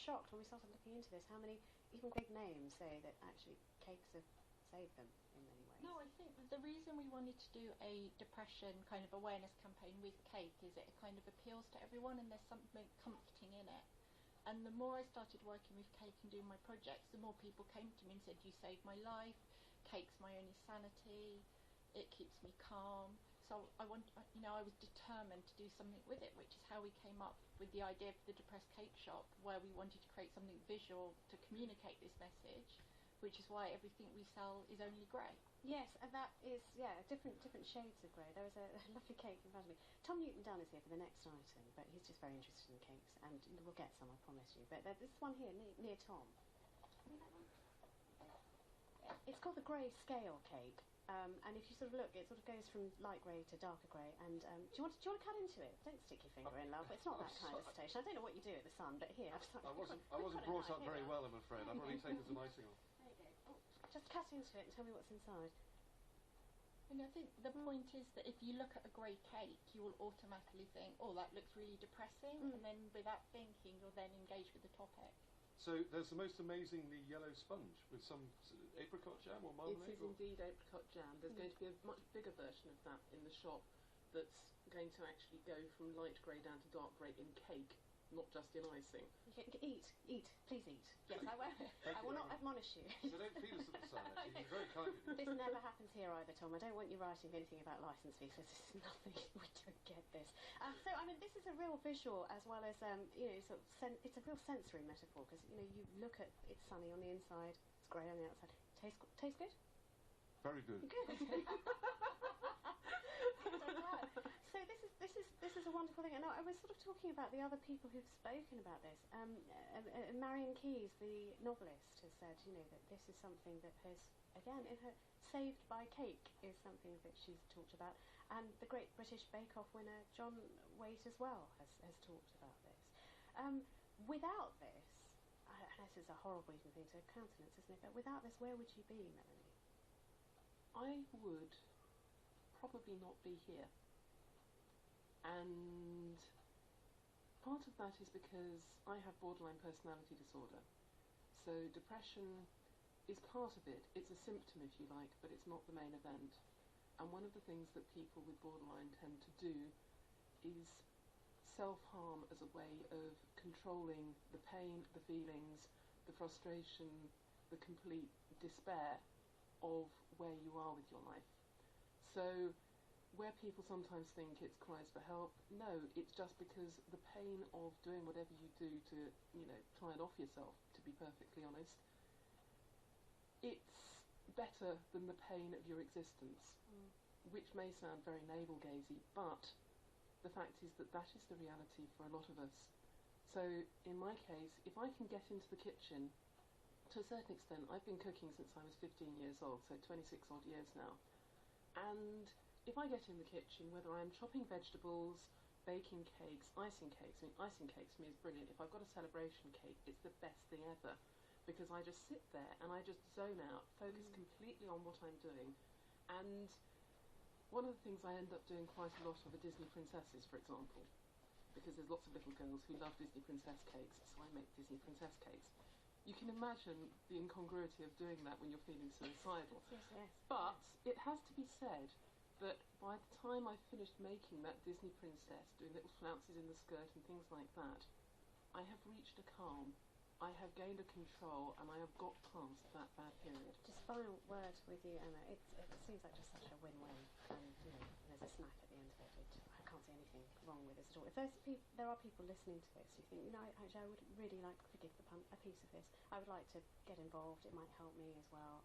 shocked when we started looking into this how many even big names say that actually cakes have saved them in many ways. No, I think that the reason we wanted to do a depression kind of awareness campaign with cake is it kind of appeals to everyone and there's something comforting in it. And the more I started working with cake and doing my projects, the more people came to me and said, you saved my life, cake's my only sanity, it keeps me calm. So I was determined to do something with it, which is how we came up with the idea for the Depressed Cake Shop, where we wanted to create something visual to communicate this message, which is why everything we sell is only grey. Yes, and that is, different shades of grey. There was a lovely cake in front of me. Tom Newton-Dunn is here for the next item, but he's just very interested in cakes, and we'll get some, I promise you. But there's one here near Tom. See that one? It's called the Grey Scale Cake, and if you sort of look, it sort of goes from light grey to darker grey. And do you want to cut into it? Don't stick your finger in, love. It's not that kind of station. I don't know what you do at the sun, but here, I wasn't brought up very well, I'm afraid. I've only taken some icing off. There you go. Oh, just cut into it and tell me what's inside. And I think the point is that if you look at a grey cake, you will automatically think, oh, that looks really depressing, and then without thinking, you'll then engage with the topic. So there's the most amazingly yellow sponge with some apricot jam or marmalade? It is indeed apricot jam. There's going to be a much bigger version of that in the shop that's going to actually go from light grey down to dark grey in cake, not just in icing. Eat, please eat. Yes, I will. I will not admonish you. So don't feed us at the sun, actually. You're very kind of you. This never happens here either, Tom. I don't want you writing anything about licence fees, because this is nothing. We don't get this. So, I mean, this is a real visual as well as, sort of it's a real sensory metaphor, because, you look at it's sunny on the inside, it's grey on the outside. Tastes good? Very good. Good. So this is a wonderful thing, and I was sort of talking about the other people who've spoken about this. Marion Keyes, the novelist, has said, that this is something that has, again, in her Saved by Cake is something that she's talked about, and the Great British Bake Off winner John Waite as well has talked about this. Without this, and this is a horrible even thing to countenance, isn't it? But without this, where would you be, Melanie? I would probably not be here. And part of that is because I have borderline personality disorder. So depression is part of it. It's a symptom, if you like, but it's not the main event. And one of the things that people with borderline tend to do is self-harm as a way of controlling the pain, the feelings, the frustration, the complete despair of where you are with your life. So where people sometimes think it's cries for help, no, it's just because the pain of doing whatever you do to, try and off yourself, to be perfectly honest, it's better than the pain of your existence, which may sound very navel-gazy, but the fact is that that is the reality for a lot of us. So in my case, if I can get into the kitchen, to a certain extent, I've been cooking since I was 15 years old, so 26 odd years now, and if I get in the kitchen, whether I'm chopping vegetables, baking cakes, icing cakes, icing cakes for me is brilliant. If I've got a celebration cake, it's the best thing ever, because I just sit there and I just zone out, focus completely on what I'm doing. And one of the things I end up doing quite a lot of are Disney princesses, for example, because there's lots of little girls who love Disney princess cakes, so I make Disney princess cakes. You can imagine the incongruity of doing that when you're feeling suicidal. Yes. But it has to be said that by the time I finished making that Disney princess, doing little flounces in the skirt and things like that, I have reached a calm. I have gained a control, and I have got past that bad period. Just final word with you, Emma. It seems like just such a win-win, and there's a snack at the end of it. I can't see anything wrong with this at all. If there are people listening to this who think, actually, I would really like to give a piece of this. I would like to get involved. It might help me as well.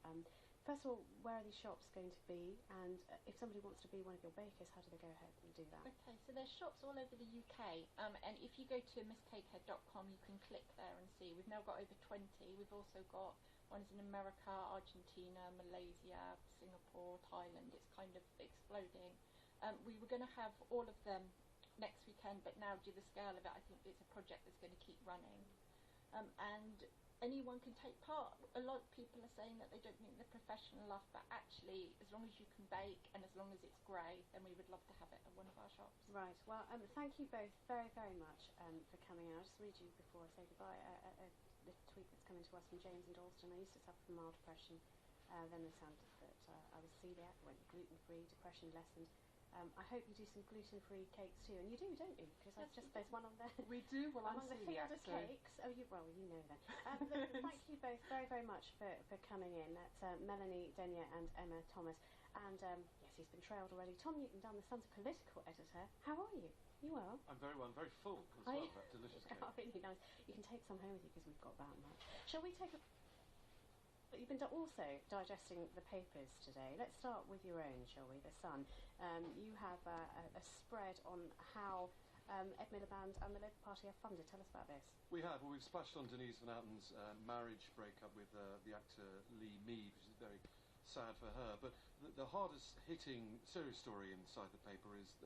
First of all, where are these shops going to be? And if somebody wants to be one of your bakers, how do they go ahead and do that? Okay, so there's shops all over the UK, and if you go to misscakehead.com, you can click there and see. We've now got over 20. We've also got ones in America, Argentina, Malaysia, Singapore, Thailand. It's kind of exploding. We were going to have all of them next weekend, but now due to the scale of it, I think it's a project that's going to keep running. and anyone can take part. A lot of people are saying that they don't think they're professional enough, but actually, as long as you can bake and as long as it's grey, then we would love to have it at one of our shops. Right. Well, thank you both very, very much for coming in. I'll just read you before I say goodbye. The tweet that's coming to us from James in Dalston. I used to suffer from mild depression. Then they found that I was celiac, went gluten-free, depression lessened. I hope you do some gluten-free cakes too, and you do, don't you? Because there's one on there. We do. Well, I'm among the celiac, Fielders so cakes. Oh, you know then. Look, thank you both very, very much for coming in. That's Melanie Denyer and Emma Thomas. And yes, he's been trailed already. Tom Newton-Dunn, the Sun's political editor. How are you? You well? I'm very well. I'm very full as Are well. you? That delicious cake. Oh, really nice. You can take some home with you because we've got that much. Shall we take a... You've been also digesting the papers today. Let's start with your own, shall we? The Sun. You have a spread on how Ed Miliband and the Labour Party are funded. Tell us about this. We have. Well, we've splashed on Denise Van Outen's marriage breakup with the actor Lee Mead, which is very sad for her. But the hardest hitting serious story inside the paper is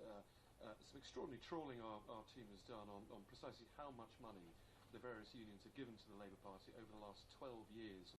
some extraordinary trawling our team has done on precisely how much money the various unions have given to the Labour Party over the last 12 years.